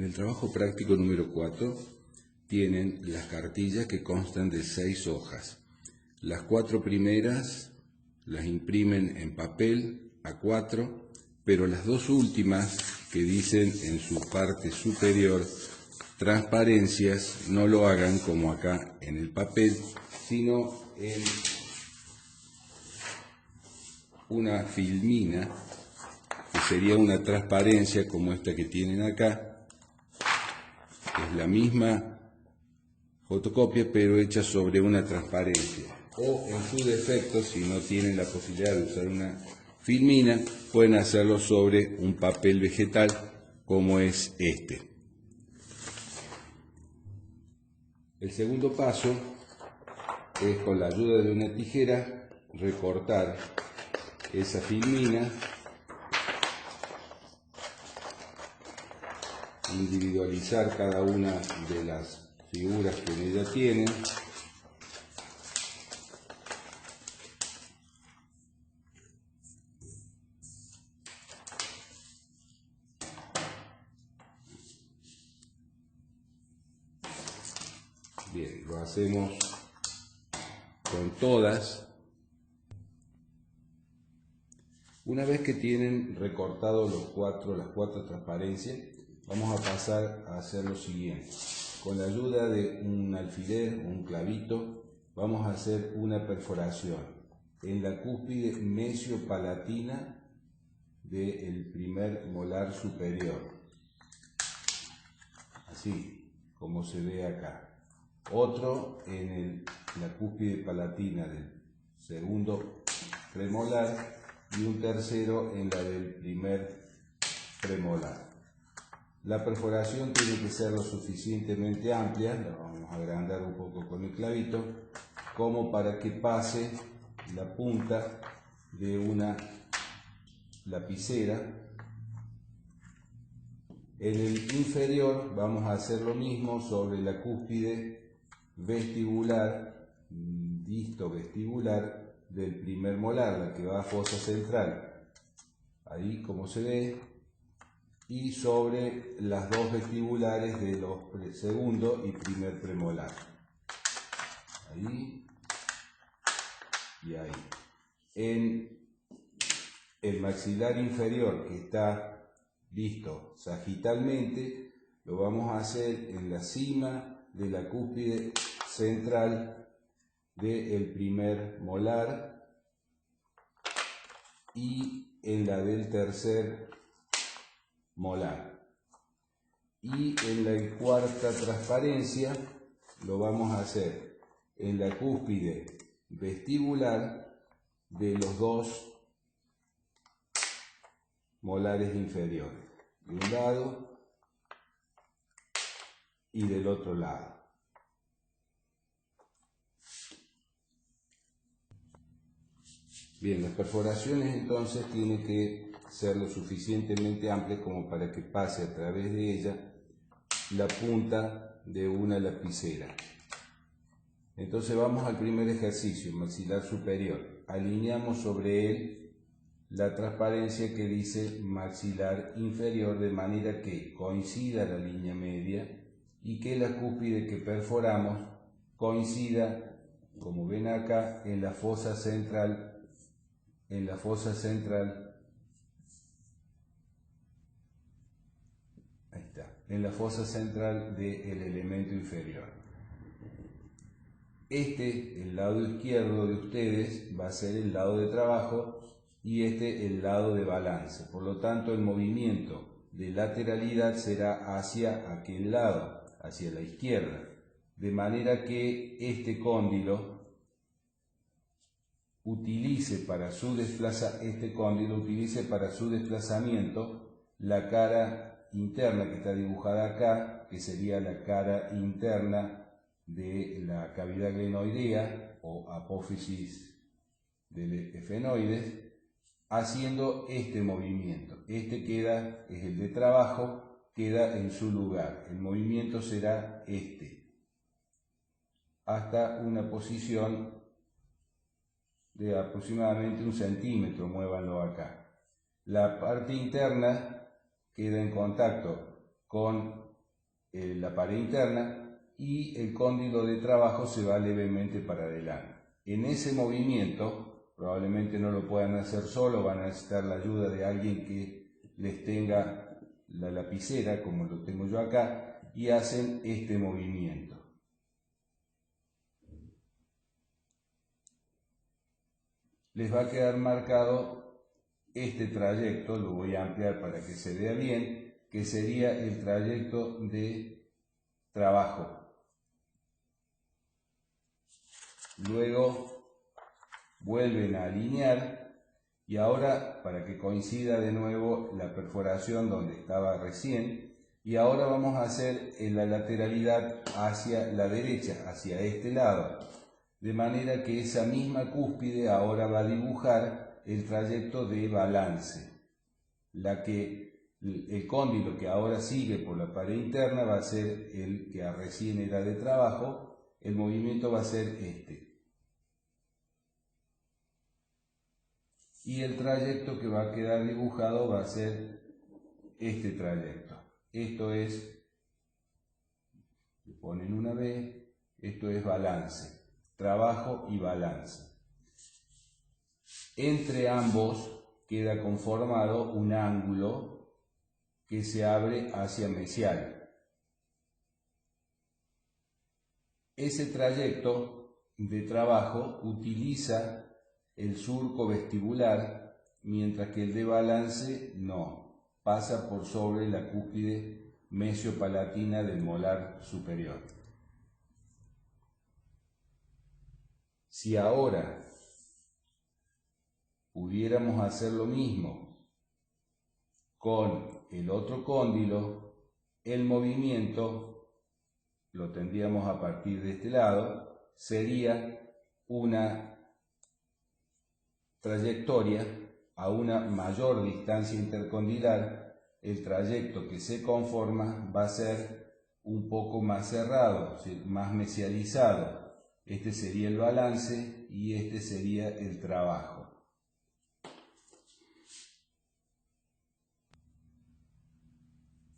En el trabajo práctico número 4 tienen las cartillas que constan de 6 hojas. Las 4 primeras las imprimen en papel A4, pero las 2 últimas que dicen en su parte superior transparencias no lo hagan como acá en el papel, sino en una filmina, que sería una transparencia como esta que tienen acá. Es la misma fotocopia pero hecha sobre una transparencia, o en su defecto, si no tienen la posibilidad de usar una filmina, pueden hacerlo sobre un papel vegetal como es este. El segundo paso es, con la ayuda de una tijera, recortar esa filmina, individualizar cada una de las figuras que en ella tienen. Bien, lo hacemos con todas. Una vez que tienen recortado las cuatro transparencias, vamos a pasar a hacer lo siguiente. Con la ayuda de un alfiler o un clavito, vamos a hacer una perforación en la cúspide mesiopalatina del primer molar superior, así como se ve acá. Otro en la cúspide palatina del segundo premolar y un tercero en la del primer premolar. La perforación tiene que ser lo suficientemente amplia, la vamos a agrandar un poco con el clavito, como para que pase la punta de una lapicera. En el inferior vamos a hacer lo mismo sobre la cúspide vestibular, disto-vestibular del primer molar, la que va a fosa central, ahí como se ve, y sobre las dos vestibulares de los segundo y primer premolar, ahí y ahí. En el maxilar inferior, que está visto sagitalmente, lo vamos a hacer en la cima de la cúspide central del primer molar y en la del tercer molar. Y en la cuarta transparencia lo vamos a hacer en la cúspide vestibular de los dos molares inferiores, de un lado y del otro lado. Bien, las perforaciones entonces tienen que ser lo suficientemente amplias como para que pase a través de ella la punta de una lapicera. Entonces vamos al primer ejercicio, maxilar superior. Alineamos sobre él la transparencia que dice maxilar inferior, de manera que coincida la línea media y que la cúspide que perforamos coincida, como ven acá, en la fosa central, ahí está, en la fosa central del elemento inferior. El lado izquierdo de ustedes va a ser el lado de trabajo y el lado de balance. Por lo tanto, el movimiento de lateralidad será hacia aquel lado, hacia la izquierda, de manera que este cóndilo utilice para su desplazamiento la cara interna que está dibujada acá, que sería la cara interna de la cavidad glenoidea o apófisis del efenoides, haciendo este movimiento. Es el de trabajo, queda en su lugar. El movimiento será hasta una posición de aproximadamente 1 centímetro, muévanlo acá. La parte interna queda en contacto con la pared interna y el cóndilo de trabajo se va levemente para adelante. En ese movimiento, probablemente no lo puedan hacer solo, van a necesitar la ayuda de alguien que les tenga la lapicera, como lo tengo yo acá, y hacen este movimiento. Les va a quedar marcado este trayecto, lo voy a ampliar para que se vea bien, que sería el trayecto de trabajo. Luego vuelven a alinear y ahora, para que coincida de nuevo la perforación donde estaba recién, y ahora vamos a hacer en la lateralidad hacia la derecha, hacia este lado, de manera que esa misma cúspide ahora va a dibujar el trayecto de balance. El cóndilo que ahora sigue por la pared interna va a ser el que recién era de trabajo, el movimiento va a ser este. Y el trayecto que va a quedar dibujado va a ser este trayecto. Esto es, le ponen una B, esto es balance, trabajo y balance. Entre ambos queda conformado un ángulo que se abre hacia mesial. Ese trayecto de trabajo utiliza el surco vestibular, mientras que el de balance no, pasa por sobre la cúspide mesiopalatina del molar superior. Si ahora pudiéramos hacer lo mismo con el otro cóndilo, el movimiento lo tendríamos a partir de este lado, sería una trayectoria a una mayor distancia intercondilar. El trayecto que se conforma va a ser un poco más cerrado, más mesializado. Este sería el balance y este sería el trabajo.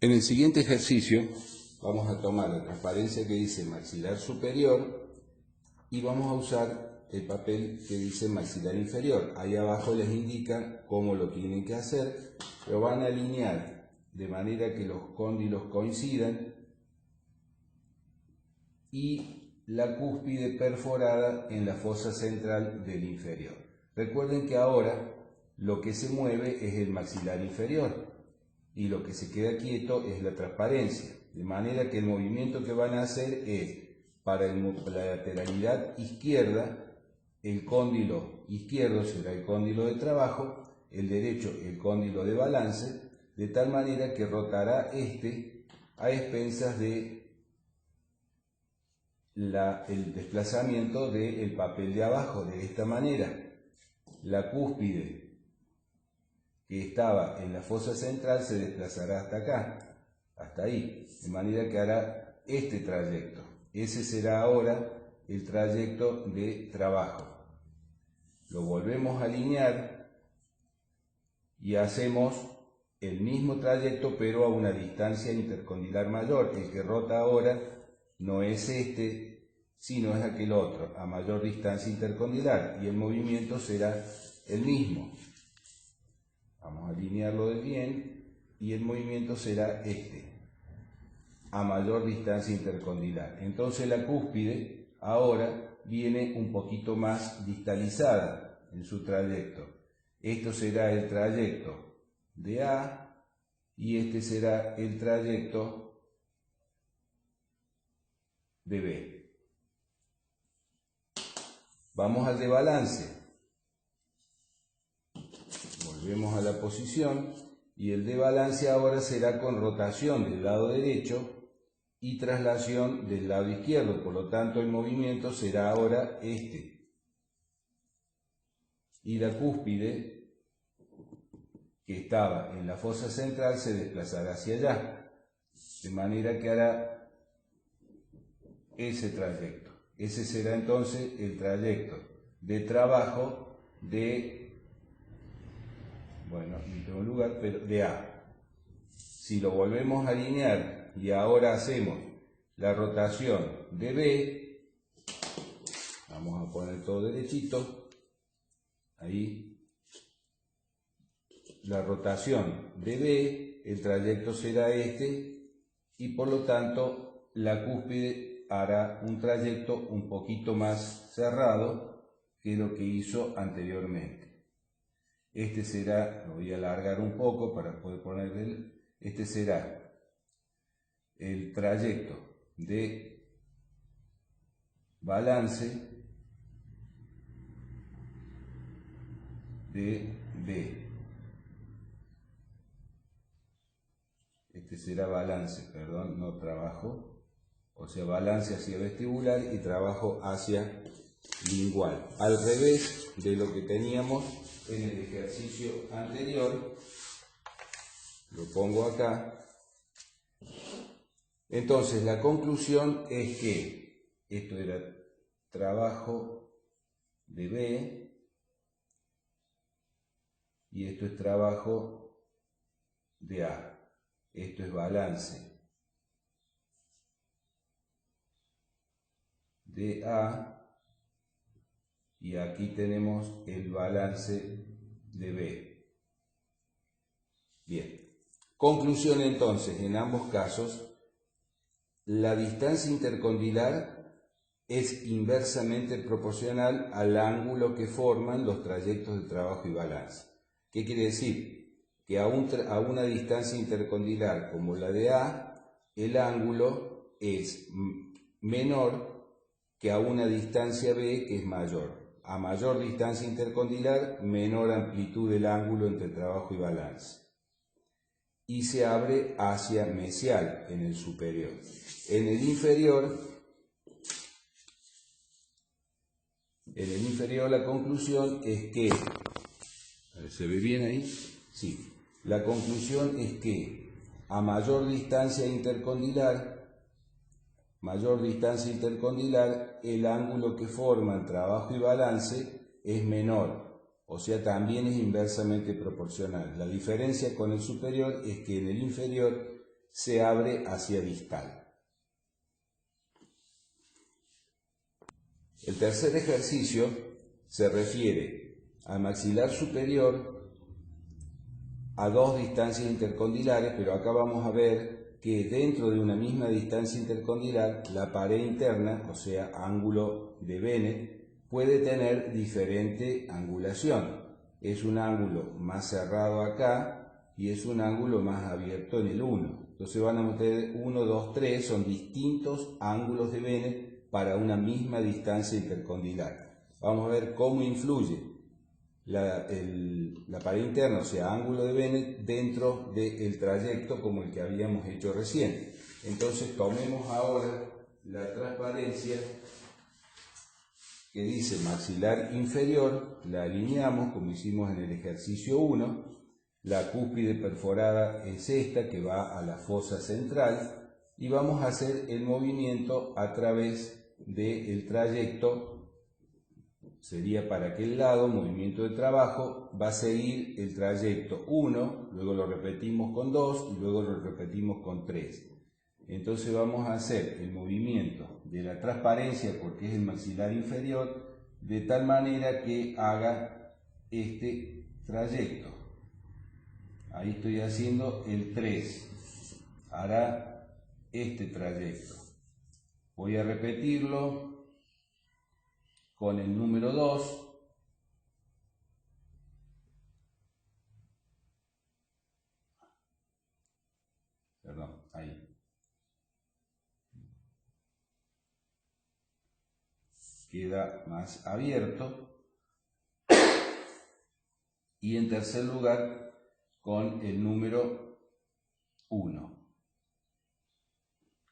En el siguiente ejercicio vamos a tomar la transparencia que dice maxilar superior y vamos a usar el papel que dice maxilar inferior. Ahí abajo les indica cómo lo tienen que hacer, pero van a alinear de manera que los cóndilos coincidan y la cúspide perforada en la fosa central del inferior. Recuerden que ahora lo que se mueve es el maxilar inferior y lo que se queda quieto es la transparencia, de manera que el movimiento que van a hacer es, para la lateralidad izquierda, el cóndilo izquierdo será el cóndilo de trabajo, el derecho el cóndilo de balance, de tal manera que rotará este a expensas de el desplazamiento del papel de abajo. De esta manera, la cúspide que estaba en la fosa central se desplazará hasta acá, hasta ahí, de manera que hará este trayecto. Ese será ahora el trayecto de trabajo. Lo volvemos a alinear y hacemos el mismo trayecto pero a una distancia intercondilar mayor. El que rota ahora no es este, sino es aquel otro, a mayor distancia intercondilar, y el movimiento será el mismo. Vamos a alinearlo de bien y el movimiento será este, a mayor distancia intercondilar. Entonces la cúspide ahora viene un poquito más distalizada en su trayecto. Esto será el trayecto de A y este será el trayecto de B. Vamos al de balance. Volvemos a la posición y el de balance ahora será con rotación del lado derecho y traslación del lado izquierdo, por lo tanto el movimiento será ahora este. Y la cúspide que estaba en la fosa central se desplazará hacia allá, de manera que hará ese trayecto. Ese será entonces el trayecto de trabajo de, bueno, no tengo lugar, pero de A. Si lo volvemos a alinear Y ahora hacemos la rotación de B. Vamos a poner todo derechito. Ahí. La rotación de B, el trayecto será este, y por lo tanto la cúspide hará un trayecto un poquito más cerrado que lo que hizo anteriormente. Este será, lo voy a alargar un poco para poder poner este será el trayecto de balance de B. Este será balance, perdón, no trabajo, o sea, balance hacia vestibular y trabajo hacia lingual, al revés de lo que teníamos en el ejercicio anterior. Lo pongo acá. Entonces la conclusión es que esto era trabajo de B y esto es trabajo de A. Esto es balance de A y aquí tenemos el balance de B. Bien. Conclusión entonces, en ambos casos, la distancia intercondilar es inversamente proporcional al ángulo que forman los trayectos de trabajo y balance. ¿Qué quiere decir? Que a una distancia intercondilar como la de A, el ángulo es menor que a una distancia B que es mayor. A mayor distancia intercondilar, menor amplitud del ángulo entre trabajo y balance. Y se abre hacia mesial en el superior. En el inferior la conclusión es que, ¿se ve bien ahí? Sí. La conclusión es que a mayor distancia intercondilar, el ángulo que forman trabajo y balance es menor, o sea, también es inversamente proporcional. La diferencia con el superior es que en el inferior se abre hacia distal. El tercer ejercicio se refiere al maxilar superior a dos distancias intercondilares, pero acá vamos a ver que dentro de una misma distancia intercondilar, la pared interna, o sea, ángulo de Bennett, puede tener diferente angulación. Es un ángulo más cerrado acá y es un ángulo más abierto en el 1. Entonces van a meter 1, 2, 3, son distintos ángulos de Bennett para una misma distancia intercondilar. Vamos a ver cómo influye la pared interna, o sea, ángulo de Bennett, dentro del trayecto como el que habíamos hecho recién. Entonces tomemos ahora la transparencia que dice maxilar inferior, la alineamos como hicimos en el ejercicio 1, la cúspide perforada es esta que va a la fosa central y vamos a hacer el movimiento a través del trayecto. Sería para aquel lado, movimiento de trabajo, va a seguir el trayecto 1, luego lo repetimos con 2 y luego lo repetimos con 3. Entonces vamos a hacer el movimiento de la transparencia, porque es el maxilar inferior, de tal manera que haga este trayecto. Ahí estoy haciendo el 3, hará este trayecto. Voy a repetirlo con el número 2, perdón, ahí. Queda más abierto. Y en tercer lugar, con el número 1.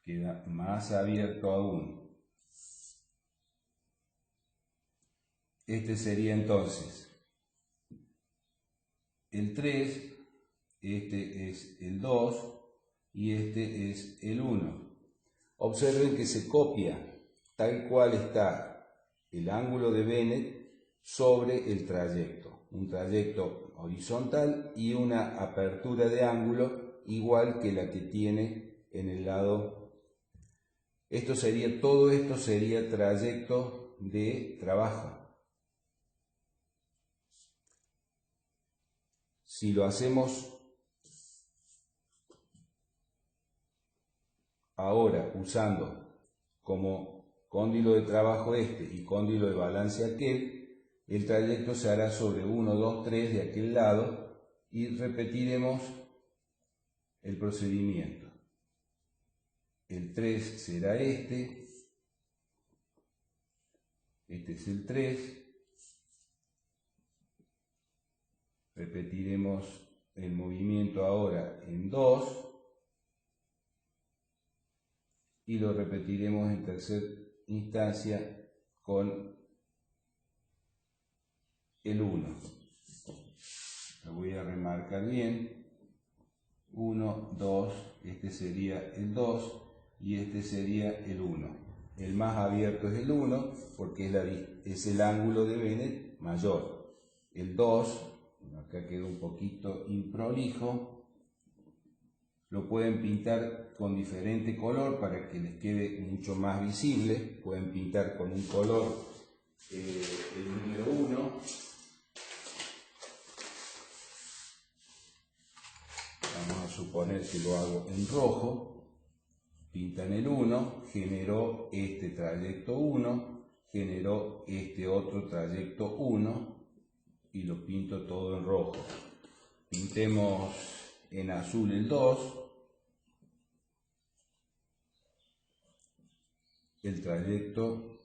Queda más abierto aún. Este sería entonces el 3, este es el 2 y este es el 1. Observen que se copia tal cual está el ángulo de Bennett sobre el trayecto. Un trayecto horizontal y una apertura de ángulo igual que la que tiene en el lado. Todo esto sería trayecto de trabajo. Si lo hacemos ahora usando como cóndilo de trabajo este y cóndilo de balance aquel, el trayecto se hará sobre 1, 2, 3 de aquel lado y repetiremos el procedimiento. El 3 será este es el 3, repetiremos el movimiento ahora en 2 y lo repetiremos en tercera instancia con el 1. Lo voy a remarcar bien. 1, 2, este sería el 2 y este sería el 1. El más abierto es el 1 porque es el ángulo de Bennett mayor. El 2, acá quedó un poquito improlijo, lo pueden pintar con diferente color para que les quede mucho más visible. Pueden pintar con un color el número 1. Vamos a suponer que lo hago en rojo. Pintan el 1, generó este trayecto 1, generó este otro trayecto 1 y lo pinto todo en rojo. Pintemos en azul el 2, el trayecto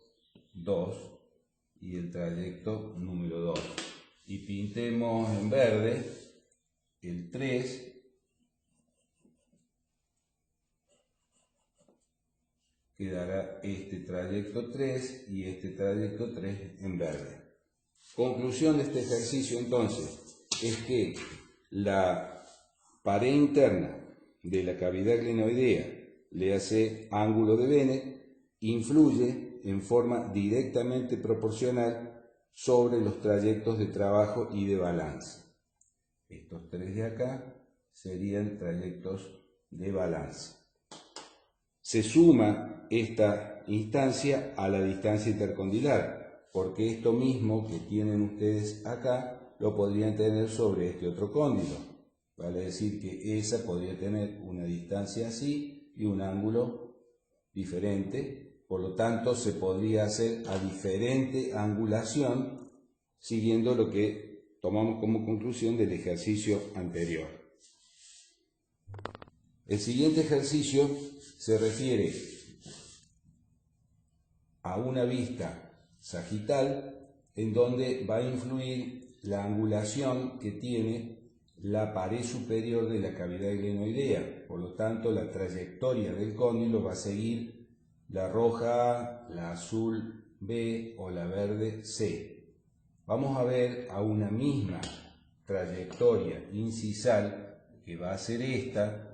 2 y el trayecto número 2. Y pintemos en verde el 3, quedará este trayecto 3 y este trayecto 3 en verde. Conclusión de este ejercicio entonces es que la pared interna de la cavidad glenoidea, le hace ángulo de Bennett, influye en forma directamente proporcional sobre los trayectos de trabajo y de balance. Estos 3 de acá serían trayectos de balance. Se suma esta instancia a la distancia intercondilar, porque esto mismo que tienen ustedes acá lo podrían tener sobre este otro cóndilo. Vale decir que esa podría tener una distancia así y un ángulo diferente, por lo tanto se podría hacer a diferente angulación siguiendo lo que tomamos como conclusión del ejercicio anterior. El siguiente ejercicio se refiere a una vista sagital en donde va a influir la angulación que tiene la pared superior de la cavidad glenoidea. Por lo tanto, la trayectoria del cóndilo va a seguir la roja A, la azul B o la verde C. Vamos a ver a una misma trayectoria incisal, que va a ser esta,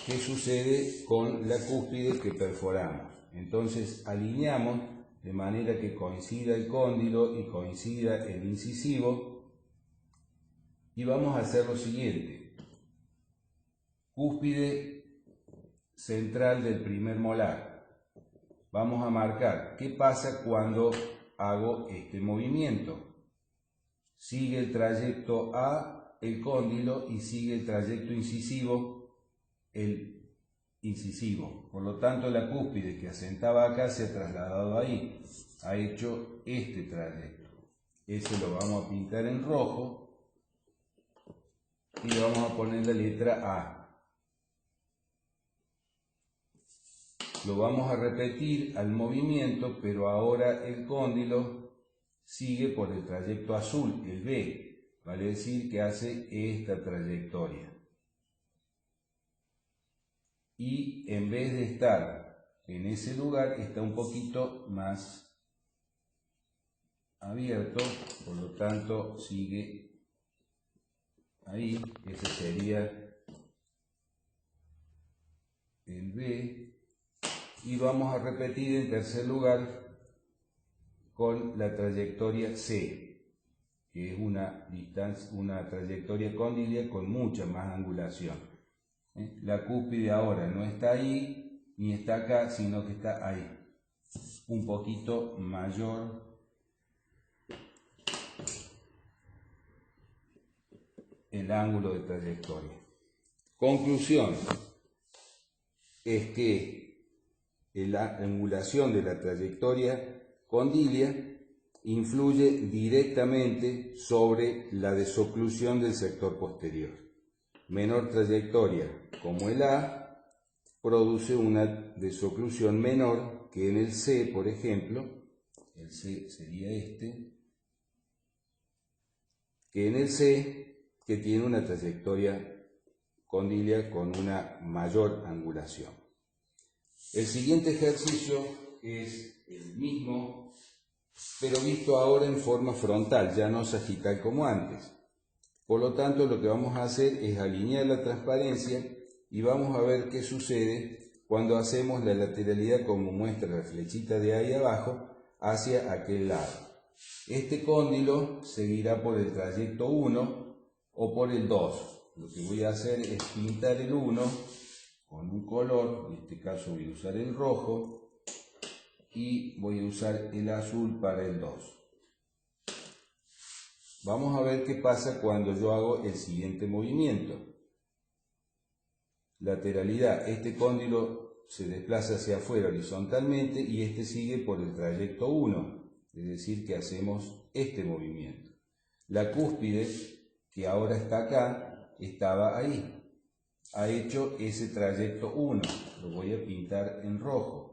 qué sucede con la cúspide que perforamos. Entonces alineamos de manera que coincida el cóndilo y coincida el incisivo y vamos a hacer lo siguiente. Cúspide central del primer molar. Vamos a marcar qué pasa cuando hago este movimiento. Sigue el trayecto A, el cóndilo, y sigue el trayecto incisivo, el incisivo. Por lo tanto, la cúspide que asentaba acá se ha trasladado ahí, ha hecho este trayecto. Ese lo vamos a pintar en rojo y le vamos a poner la letra A. Lo vamos a repetir al movimiento, pero ahora el cóndilo sigue por el trayecto azul, el B, vale decir que hace esta trayectoria. Y en vez de estar en ese lugar, está un poquito más abierto, por lo tanto sigue ahí, ese sería el B. Y vamos a repetir en tercer lugar con la trayectoria C, que es una trayectoria cóndila con mucha más angulación. La cúspide ahora no está ahí, ni está acá, sino que está ahí. Un poquito mayor el ángulo de trayectoria. Conclusión es que la angulación de la trayectoria condilia influye directamente sobre la desoclusión del sector posterior. Menor trayectoria, como el A, produce una desoclusión menor que en el C, por ejemplo, el C sería este, que en el C, que tiene una trayectoria condilia con una mayor angulación. El siguiente ejercicio es el mismo, pero visto ahora en forma frontal, ya no sagital como antes. Por lo tanto, lo que vamos a hacer es alinear la transparencia y vamos a ver qué sucede cuando hacemos la lateralidad como muestra la flechita de ahí abajo hacia aquel lado. Este cóndilo seguirá por el trayecto 1 o por el 2. Lo que voy a hacer es pintar el 1 con un color, en este caso voy a usar el rojo y voy a usar el azul para el 2. Vamos a ver qué pasa cuando yo hago el siguiente movimiento. Lateralidad, este cóndilo se desplaza hacia afuera horizontalmente y este sigue por el trayecto 1, es decir que hacemos este movimiento. La cúspide, que ahora está acá, estaba ahí. Ha hecho ese trayecto 1, lo voy a pintar en rojo.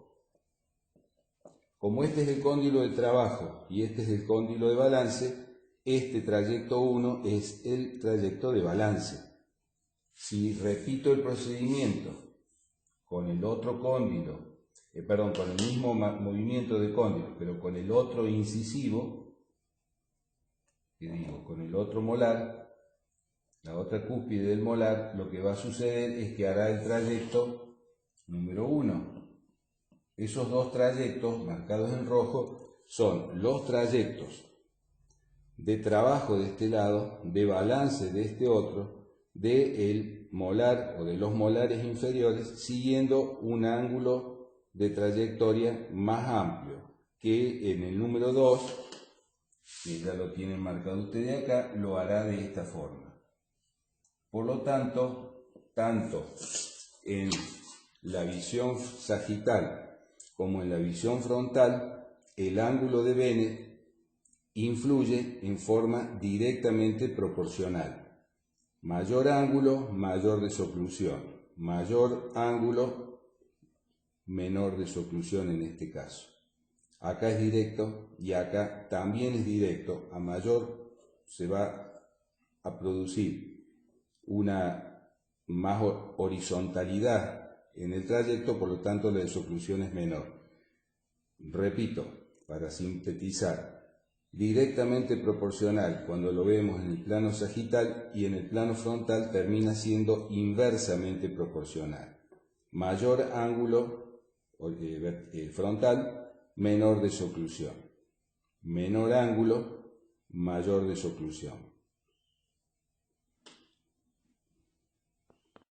Como este es el cóndilo de trabajo y este es el cóndilo de balance, este trayecto 1 es el trayecto de balance. Si repito el procedimiento con el otro cóndilo, con el mismo movimiento de cóndilo, pero con el otro incisivo, con el otro molar, la otra cúspide del molar, lo que va a suceder es que hará el trayecto número 1. Esos dos trayectos marcados en rojo son los trayectos de trabajo de este lado, de balance de este otro, del molar o de los molares inferiores, siguiendo un ángulo de trayectoria más amplio, que en el número 2, que ya lo tienen marcado ustedes acá, lo hará de esta forma. Por lo tanto, tanto en la visión sagital como en la visión frontal, el ángulo de Bennett influye en forma directamente proporcional. Mayor ángulo, mayor desoclusión. Mayor ángulo, menor desoclusión en este caso. Acá es directo y acá también es directo. A mayor se va a producir una más horizontalidad en el trayecto, por lo tanto la desoclusión es menor. Repito, para sintetizar, directamente proporcional cuando lo vemos en el plano sagital y en el plano frontal termina siendo inversamente proporcional. Mayor ángulo frontal, menor desoclusión. Menor ángulo, mayor desoclusión.